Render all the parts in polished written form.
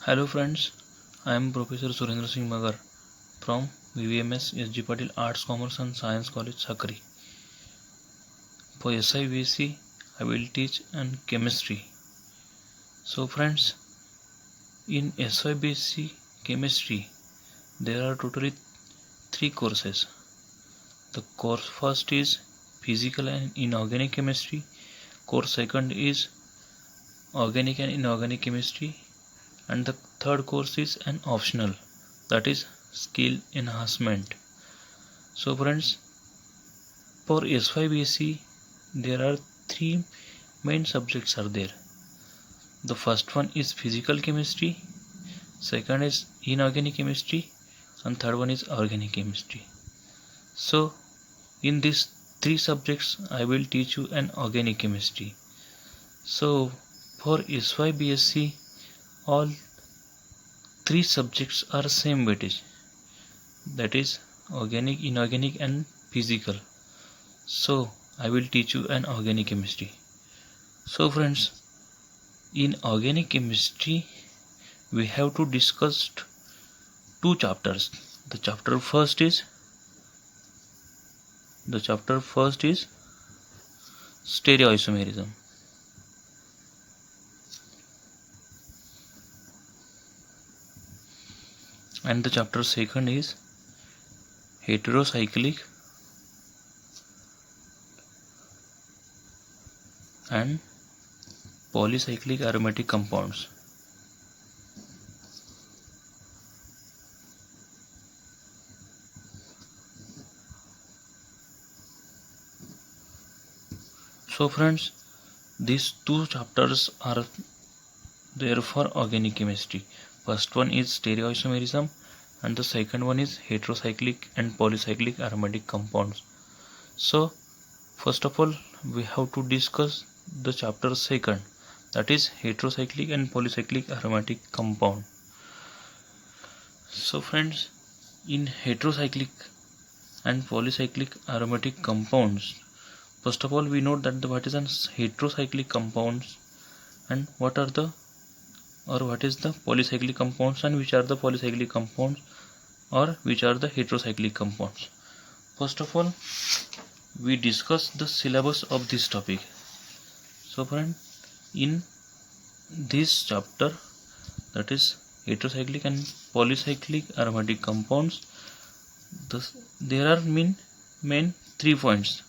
Hello friends, I am Professor Surendra Singh Magar from VVMS SG Patil Arts, Commerce and Science College, Sakri. For SIBSE, I will teach and chemistry. So friends, in SIBSE chemistry, there are totally three courses. The course first is physical and inorganic chemistry. Course second is organic and inorganic chemistry, and the third course is an optional, that is skill enhancement. So friends, for S5BSc there are three main subjects are there. The first one is physical chemistry, second is inorganic chemistry, and third one is organic chemistry. So in these three subjects I will teach you an organic chemistry. So for S5BSc all three subjects are same weightage, that is organic, inorganic and physical. So I will teach you an organic chemistry. So friends, in organic chemistry we have to discuss two chapters. The chapter first is stereoisomerism, and the chapter second is heterocyclic and polycyclic aromatic compounds. So friends, these two chapters are there for organic chemistry. First one is stereoisomerism and the second one is heterocyclic and polycyclic aromatic compounds. So first of all we have to discuss the chapter second, that is heterocyclic and polycyclic aromatic compound. So friends, in heterocyclic and polycyclic aromatic compounds, first of all we know that what is an heterocyclic compounds and what is the polycyclic compounds, and which are the polycyclic compounds or which are the heterocyclic compounds. First of all we discuss the syllabus of this topic. So friend, in this chapter, that is heterocyclic and polycyclic aromatic compounds, there are main 3 points.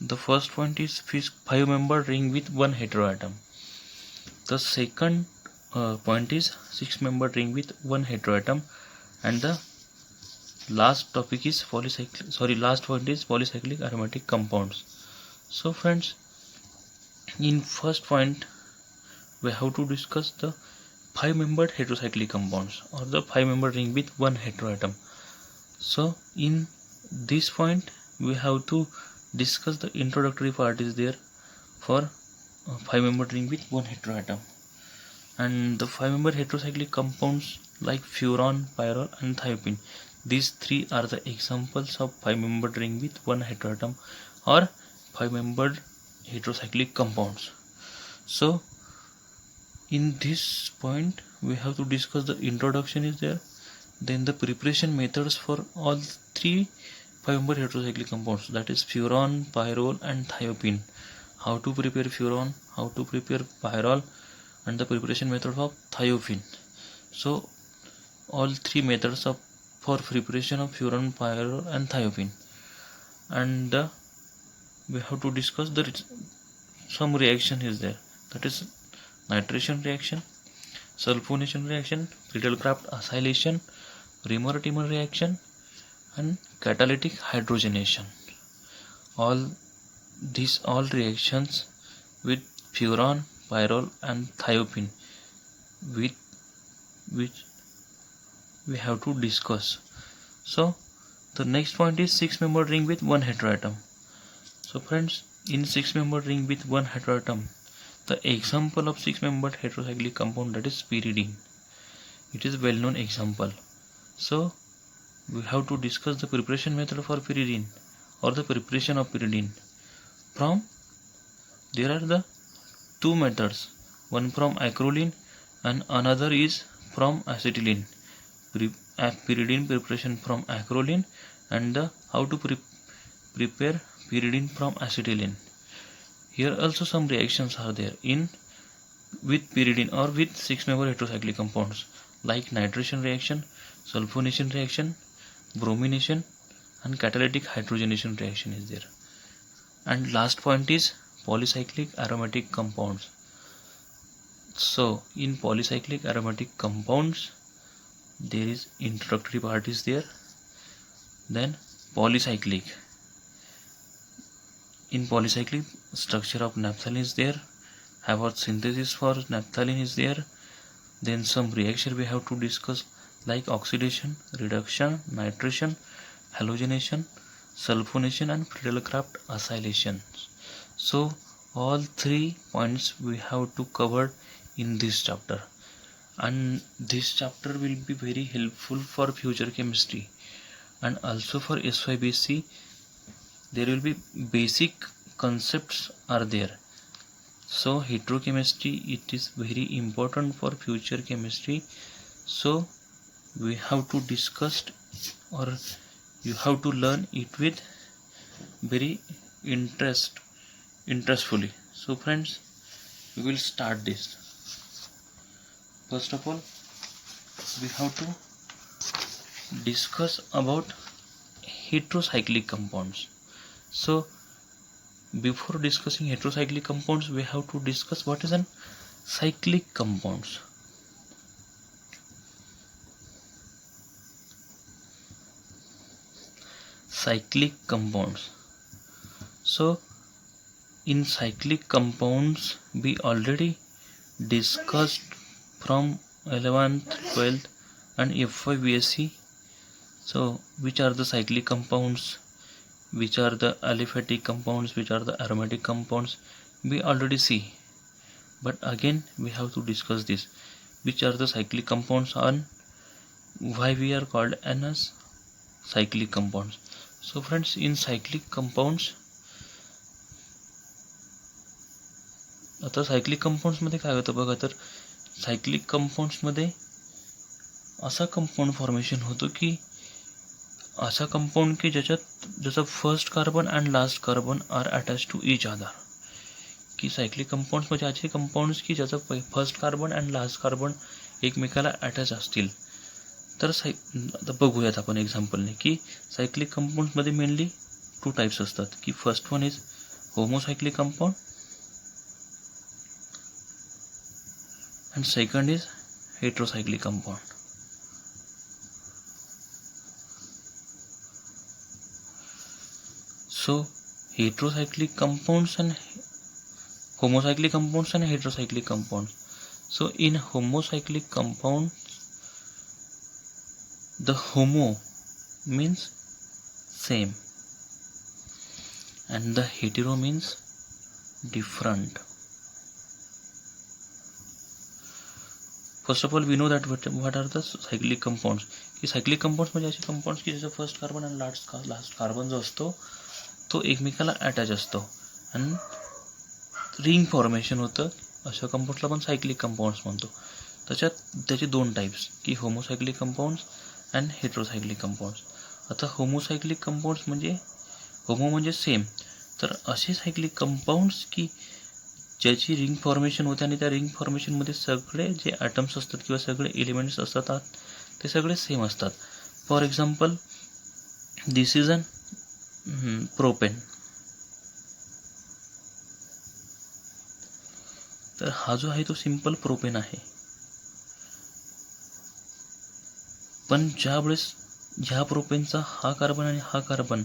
The first point is 5-membered ring with one heteroatom. The second point is 6-membered ring with one heteroatom, and the last point is polycyclic aromatic compounds. So friends, in first point we have to discuss the 5-membered heterocyclic compounds or the 5-membered ring with one heteroatom. So in this point we have to discuss the introductory part is there for 5-membered ring with one heteroatom, and the 5-membered heterocyclic compounds like furan, pyrrole and thiopine. These three are the examples of 5-membered ring with one heteroatom or 5-membered heterocyclic compounds. So in this point we have to discuss the introduction is there, then the preparation methods for all three 5-membered heterocyclic compounds, that is furan, pyrrole and thiopine. How to prepare furan, how to prepare pyrrole, and the preparation method of thiopine. So all three methods for preparation of furan, pyrrole and thiopine, and we have to discuss some reaction is there, that is nitration reaction, sulfonation reaction, Friedel-Crafts acylation, Reaumur-Timmer reaction and catalytic hydrogenation. All reactions with furan, pyrrole and thiopine with which we have to discuss. So the next point is 6-membered ring with one heteroatom. So friends, in 6-membered ring with one heteroatom, the example of 6-membered heterocyclic compound, that is pyridine. It is well known example. So we have to discuss the preparation method for pyridine or the preparation of pyridine. There are the two methods, one from acrolein and another is from acetylene, pyridine preparation from acrolein, and the how to prepare pyridine from acetylene. Here also some reactions are there in with pyridine or with 6-member heterocyclic compounds like nitration reaction, sulfonation reaction, bromination, and catalytic hydrogenation reaction is there. And last point is polycyclic aromatic compounds. So in polycyclic aromatic compounds there is introductory part is there, then polycyclic. In polycyclic, structure of naphthalene is there, Haworth synthesis for naphthalene is there, then some reaction we have to discuss like oxidation, reduction, nitration, halogenation, sulfonation, and Friedel-Crafts acylation. So all 3 points we have to cover in this chapter, and this chapter will be very helpful for future chemistry, and also for SYBC there will be basic concepts are there. So heterochemistry, it is very important for future chemistry, so we have to discuss or you have to learn it with very interestfully. So friends, we will start this. First of all, we have to discuss about heterocyclic compounds. So before discussing heterocyclic compounds, we have to discuss what is an cyclic compounds. Cyclic compounds. So in cyclic compounds we already discussed from 11th, 12th and FYBSc. So which are the cyclic compounds, which are the aliphatic compounds, which are the aromatic compounds, we already see, but again we have to discuss this, which are the cyclic compounds and why we are called as cyclic compounds. So friends, in cyclic compounds, आता cyclic compounds मध्ये काय होतं बघा, तर cyclic compounds मध्ये असा compound formation होतो की असा कंपाऊंड की ज्याचा first carbon and last carbon are attach to each other, की सायक्लिक कंपाऊंड्स म्हणजे असे कंपाऊंड्स की ज्याचा first carbon and last carbon एकमेकाला अटॅच असतील. तर आता बघूयात आपण एक्झाम्पलने की सायक्लिक कंपाऊंड्स मध्ये मेनली 2 टाइप्स असतात, की first one is homocyclic compound and second is heterocyclic compound. So heterocyclic compounds and homocyclic compounds and heterocyclic compounds. So in homocyclic compound, the homo means same and the hetero means different. First of all we know that what are the cyclic compounds, की cyclic compounds म्हणजे असे compounds की ज्याचा first carbon आणि last carbon जो असतो तो एकमेकाला अटॅच असतो आणि रिंग फॉर्मेशन होतं, अशा कंपाऊंड्सला आपण सायक्लिक कंपाऊंड्स म्हणतो. त्याचे 2 टाइप्स, की होमोसायक्लिक कंपाऊंड्स अँड हेटेरोसायक्लिक कंपाऊंड्स. आता होमोसायक्लिक कंपाऊंड्स म्हणजे होमो म्हणजे सेम, तर असे सायक्लिक कंपाऊंड्स की ज्याची रिंग फॉर्मेशन होते आणि त्या रिंग फॉर्मेशनमध्ये सगळे जे ॲटम्स असतात किंवा सगळे एलिमेंट्स असतात ते सगळे सेम असतात. For example this is an propane. तर हा जो आहे तो सिंपल प्रोपेन आहे, पण ज्यावेळेस ह्या प्रोपेनचा हा कार्बन आणि हा कार्बन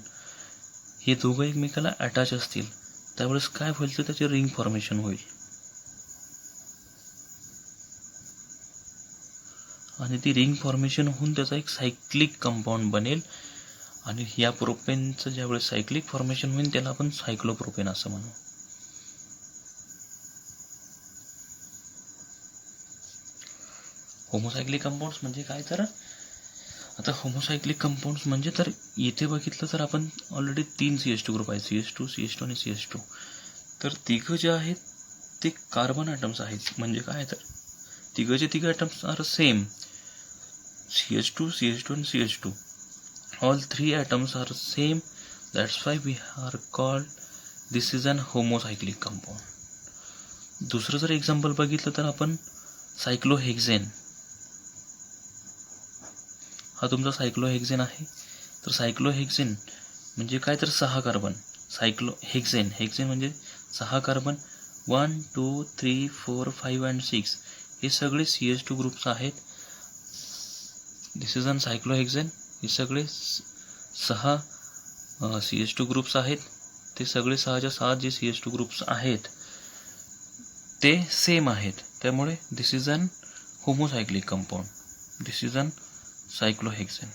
हे दोघं एकमेकाला अटॅच असतील त्यावेळेस काय होईल तर त्याचे रिंग फॉर्मेशन होईल आणि ती रिंग फॉर्मेशन होऊन त्याचा एक सायक्लिक कंपाऊंड बनेल आणि या प्रोपेनचं ज्यावेळेस सायक्लिक फॉर्मेशन होईल त्याला आपण सायक्लोप्रोपेन असं म्हणू. होमोसायक्लिक कंपाऊंड्स म्हणजे काय, तर आता होमोसायक्लिक कंपाऊंड्स म्हणजे तर येथे बघितलं तर आपण ऑलरेडी 3 CH2 ग्रुप आहेत, CH2, CH2 आणि CH2. तर तिघं जे आहेत ते कार्बन ॲटम्स आहेत. म्हणजे काय, तर तिघाचे तिघ atoms are same, CH2, CH2 and CH2. All three atoms are same. That's why we are called this is an homocyclic compound. दुसरं जर एक्झाम्पल बघितलं तर आपण सायक्लोहेक्झेन, हा तुमचा सायक्लोहेक्झेन आहे. तर सायक्लोहेक्झेन म्हणजे काय तर 6 कार्बन. सायक्लोहेक्झेन, हेक्झेन म्हणजे 6 कार्बन. 1 2 3 4 5 and 6 हे सगळे CH2 ग्रुप्स आहेत. This is an सायक्लोहेक्झेन. हे सगळे 6 CH2 ग्रुप्स आहेत. ते सगळे 6च्या 6 जे CH2 ग्रुप्स आहेत ते सेम आहेत. त्यामुळे this is an homocyclic compound. This is an cyclohexane.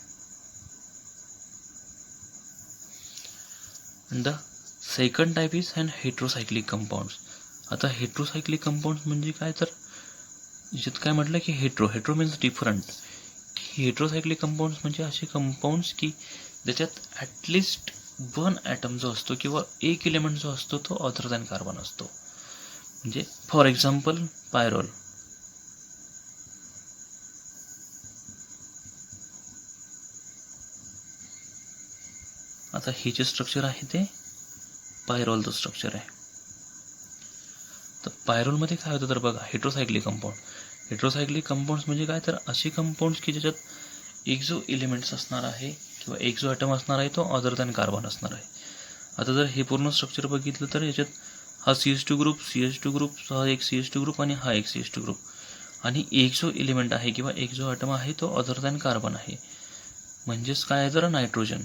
The second type is an heterocyclic compounds. आता हेट्रोसायक्लिक कंपाऊंड्स म्हणजे काय तर याच्यात काय म्हटलं की hetero means different. Heterocyclic compounds म्हणजे असे कंपाऊंड्स की ज्याच्यात ॲटलिस्ट 1 ॲटम जो असतो किंवा एक एलिमेंट जो असतो तो अदर दॅन कार्बन असतो. म्हणजे फॉर एक्झाम्पल पायरोल. आता हे जे स्ट्रक्चर आहे ते पायरोलचं स्ट्रक्चर आहे. तर पायरोलमध्ये काय होतं तर बघा, हेट्रोसायक्लिक कंपाऊंड. हेट्रोसायक्लिक कंपाऊंड्स म्हणजे काय तर असे कंपाऊंड्स की ज्याच्यात एक जो एलिमेंट्स असणार आहे किंवा एक जो ॲटम असणार आहे तो अदर दॅन कार्बन असणार आहे. आता जर हे पूर्ण स्ट्रक्चर बघितलं तर याच्यात हा CH2 ग्रुप, हा एक CH2 ग्रुप आणि हा एक CH2 ग्रुप, आणि एक जो एलिमेंट आहे किंवा एक जो ॲटम आहे तो अदर दॅन कार्बन आहे. म्हणजेच काय आहे तर नायट्रोजन.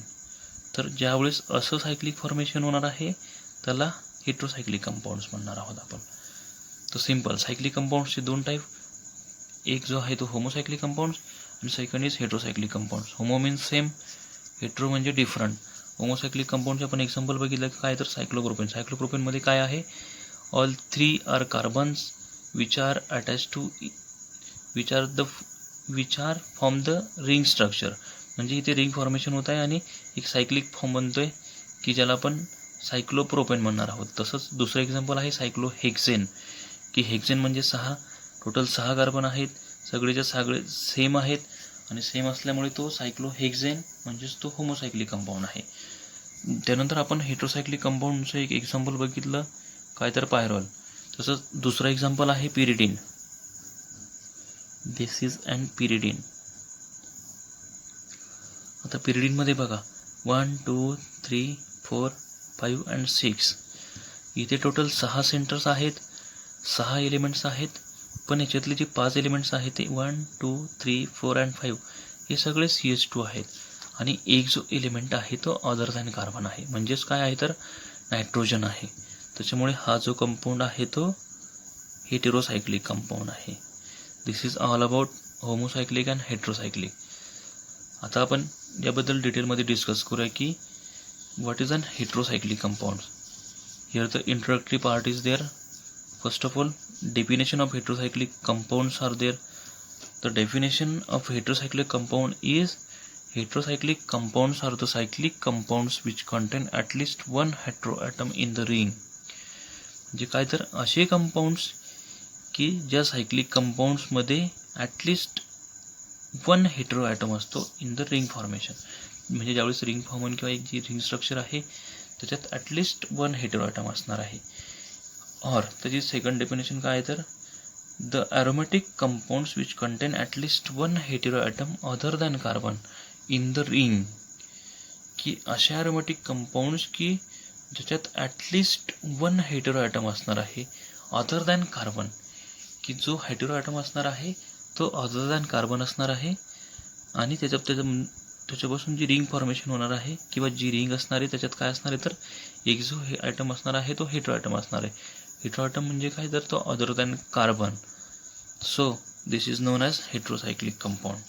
तर ज्यावेळेस असं सायक्लिक फॉर्मेशन होणार आहे त्याला हेट्रोसायक्लिक कंपाऊंड्स म्हणणार आहोत आपण. तर सिम्पल सायक्लिक कंपाऊंड्सचे 2 टाईप. एक जो आहे तो होमोसायक्लिक कंपाऊंड्स आणि second is heterocyclic compounds. Homo means same, hetero म्हणजे डिफरंट. होमोसायक्लिक कंपाऊंडचे आपण एक्झाम्पल बघितलं की काय तर सायक्लोप्रोपेन. सायक्लोप्रोपेनमध्ये काय आहे, all 3 are carbons which are attach to which are form the ring structure. म्हणजे इथे रिंग फॉर्मेशन होत आहे आणि एक सायक्लिक फॉर्म बनतोय की ज्याला आपण सायक्लोप्रोपेन म्हणणार आहोत. तसंच दुसरं एक्झाम्पल आहे सायक्लोहेक्झेन, की हेक्झेन म्हणजे 6 कार्बन आहेत, सगळेच्या सगळे सेम आहेत आणि सेम असल्यामुळे तो सायक्लोहेक्झेन म्हणजेच तो होमोसायक्लिक कंपाऊंड आहे. त्यानंतर आपण हेट्रोसायक्लिक कंपाऊंडचं एक एक्झाम्पल बघितलं काय तर पायरोल. तसंच दुसरं एक्झाम्पल आहे pyridine. This is an pyridine. आता पिरिडीनमध्ये बघा 1 2 3 4 5 and 6 इथे टोटल 6 सेंटर्स आहेत, 6 एलिमेंट्स आहेत. पण याच्यातले जे 5 एलिमेंट्स आहेत ते 1 2 3 4 and 5 हे सगळे CH2 आहेत आणि एक जो एलिमेंट आहे तो अदर दॅन कार्बन आहे. म्हणजेच काय आहे तर नायट्रोजन आहे. त्याच्यामुळे हा जो कंपाऊंड आहे तो हेटेरोसायक्लिक कंपाऊंड आहे. This is all about homocyclic and heterocyclic. आता आपण याबद्दल डिटेलमध्ये डिस्कस करूया की what is an heterocyclic compound. Here the introductory part is there. First of all, definition of heterocyclic compounds are there. The definition of heterocyclic compound is heterocyclic compounds are the cyclic compounds which contain at least one heteroatom in the ring. म्हणजे काय तर असे compounds की ज्या cyclic कंपाऊंड्समध्ये at least 1 हेटेरोॲटम असतो इन the ring formation. म्हणजे ज्यावेळेस ring Forman किंवा एक जी रिंग स्ट्रक्चर आहे त्याच्यात ॲटलिस्ट 1 हेटेरोॲटम असणार आहे. और त्याची सेकंड डेफिनेशन काय आहे तर the aromatic compounds which contain at least 1 heteroatom other than carbon in the ring. की अशा ॲरोमॅटिक कंपाऊंड्स की ज्याच्यात ॲटलिस्ट 1 हेटेरोॲटम असणार आहे अदर दॅन कार्बन. की जो हेटेरोॲटम असणार आहे तो अदर दॅन कार्बन असणार आहे आणि त्याच्यापासून जी रिंग फॉर्मेशन होणार आहे किंवा जी रिंग असणार आहे त्याच्यात काय असणार आहे तर एक जो ॲटम असणार आहे तो हेटेरोॲटम असणार आहे. हेटेरोॲटम म्हणजे काय तर तो other than carbon. So this is known as heterocyclic compound.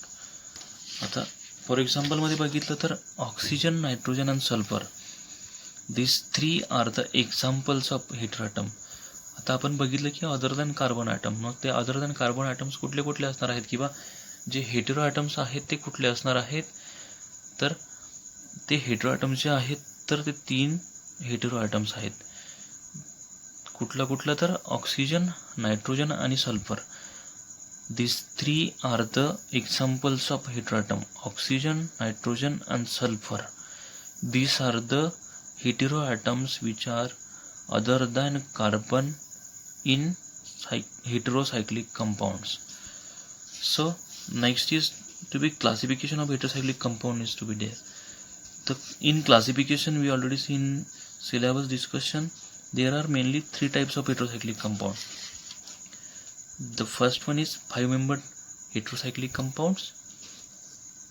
आता फॉर एक्झाम्पलमध्ये बघितलं तर oxygen, nitrogen and sulphur, this 3 are the examples of heteroatom. आता आपण बघितलं की अदर दॅन कार्बन ॲटम. मग ते अदर दॅन कार्बन ॲटम्स कुठले कुठले असणार आहेत किंवा जे हेटेरोॲटम्स आहेत ते कुठले असणार आहेत तर ते हेटेरोॲटम्स जे आहेत तर ते 3 हेटेरोॲटम्स आहेत. कुठलं तर ऑक्सिजन, नायट्रोजन आणि sulphur. These three are the examples of heteroatom: oxygen, nitrogen and sulfur. These are the heteroatoms which are other than carbon in heterocyclic compounds. So next is to be classification of heterocyclic compound is to be there. In classification we already seen in syllabus discussion, there are mainly three types of heterocyclic compound. The first one is 5-membered heterocyclic compounds,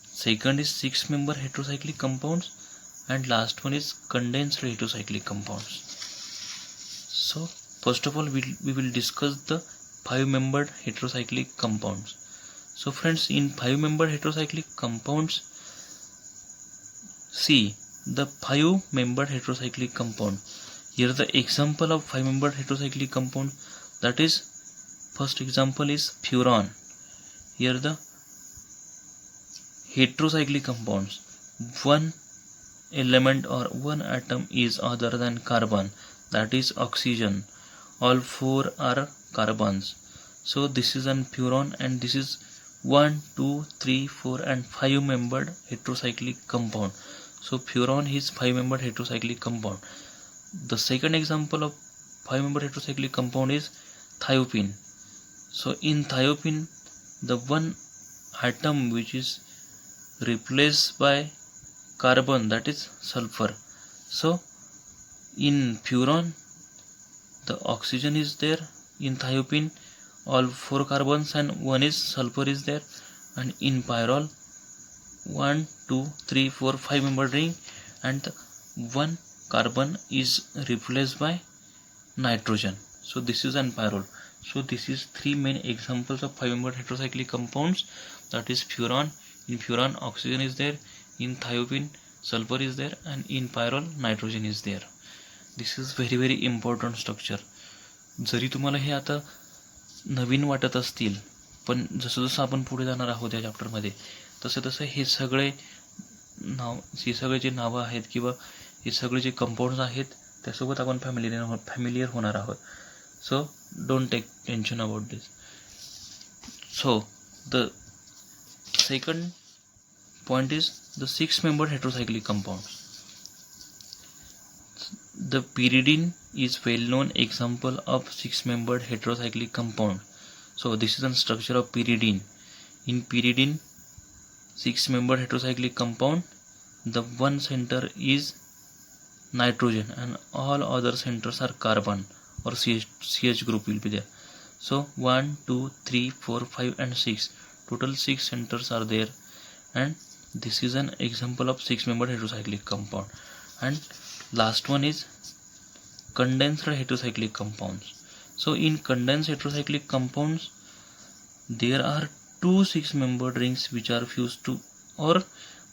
second is 6-member heterocyclic compounds, and last one is condensed heterocyclic compounds. So first of all we will discuss the 5-membered heterocyclic compounds. So friends, in 5-membered heterocyclic compounds, see the 5-membered heterocyclic compound. Here the example of 5-membered heterocyclic compound, that is, first example is furan. Here the heterocyclic compounds, one element or one atom is other than carbon, that is oxygen. All four are carbons. So this is an furan, and this is 1, 2, 3, 4 and 5-membered heterocyclic compound. So furan is 5-membered heterocyclic compound. The second example of 5-membered heterocyclic compound is thiophene. So in thiophene, the one atom which is replaced by carbon, that is sulfur. So in furan the oxygen is there, in thiophene all four carbons and one is sulfur is there, and in pyrrole 1, 2, 3, 4, 5-membered ring, and one carbon is replaced by nitrogen. So this is an pyrrole. So this is three main examples of 5-membered heterocyclic compounds, that is furan. In furan oxygen is there, in thiophene sulfur is there, and in pyrrole nitrogen is there. This is very very important structure. जरी तुम्हाला हे आता नवीन वाटत असतील, पण जसं जसं आपण पुढे जाणार आहोत या चॅप्टरमध्ये, तसं तसं हे सगळे जे नावं आहेत किंवा हे सगळे जे कंपाऊंड्स आहेत त्यासोबत आपण फॅमिलियर होणार आहोत. So don't take tension about this. So the second point is the 6-membered heterocyclic compounds. The pyridine is well-known example of 6-membered heterocyclic compound. So this is the structure of pyridine. In pyridine, 6-membered heterocyclic compound, the one center is nitrogen and all other centers are carbon or CH group will be there. So 1, 2, 3, 4, 5 and 6. Total 6 centers are there, and this is an example of 6-membered heterocyclic compound. And last one is condensed heterocyclic compounds. So in condensed heterocyclic compounds, there are two 6-membered rings which are fused to, or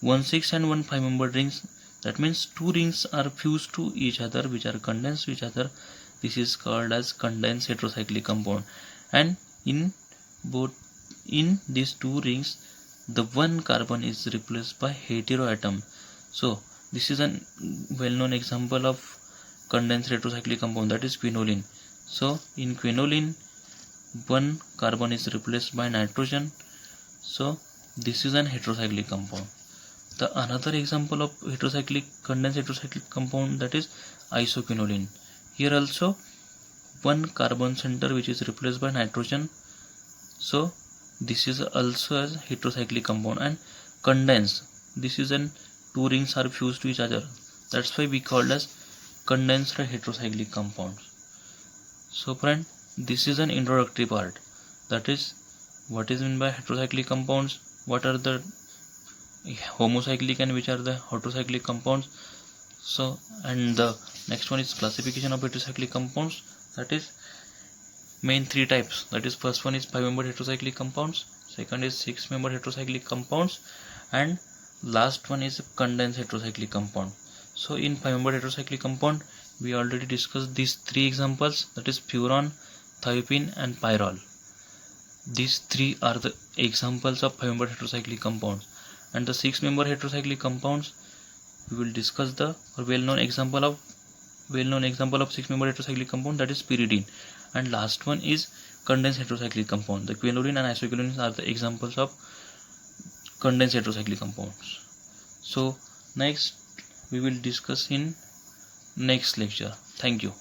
1 6 and 1 5-membered rings. That means two rings are fused to each other which are condensed to each other. This is called as condensed heterocyclic compound. And in these two rings, the one carbon is replaced by heteroatom. So this is a well-known example of condensed heterocyclic compound, that is quinoline. So in quinoline, one carbon is replaced by nitrogen. So this is an heterocyclic compound. The another example of condensed heterocyclic compound, that is isoquinoline. Here also one carbon center which is replaced by nitrogen. So this is also a heterocyclic compound. And condensed, this is an two rings are fused to each other. That's why we called as condensed heterocyclic compounds. So friend, this is an introductory part, that is what is meant by heterocyclic compounds, what are the homocyclic and which are the heterocyclic compounds. So and the next one is classification of heterocyclic compounds, that is main three types, that is first one is 5-membered heterocyclic compounds, second is 6-membered heterocyclic compounds, and last one is condensed heterocyclic compound. So in 5-membered heterocyclic compound, we already discussed these three examples, that is furan, thiophene and pyrrole. These three are the examples of 5-membered heterocyclic compounds. And the 6-membered heterocyclic compounds, we will discuss the well-known example of 6-membered heterocyclic compound, that is pyridine. and last one is condensed heterocyclic compound. The quinolene and isoquinoline are the examples of condensed heterocyclic compounds. So next we will discuss in next lecture. Thank you.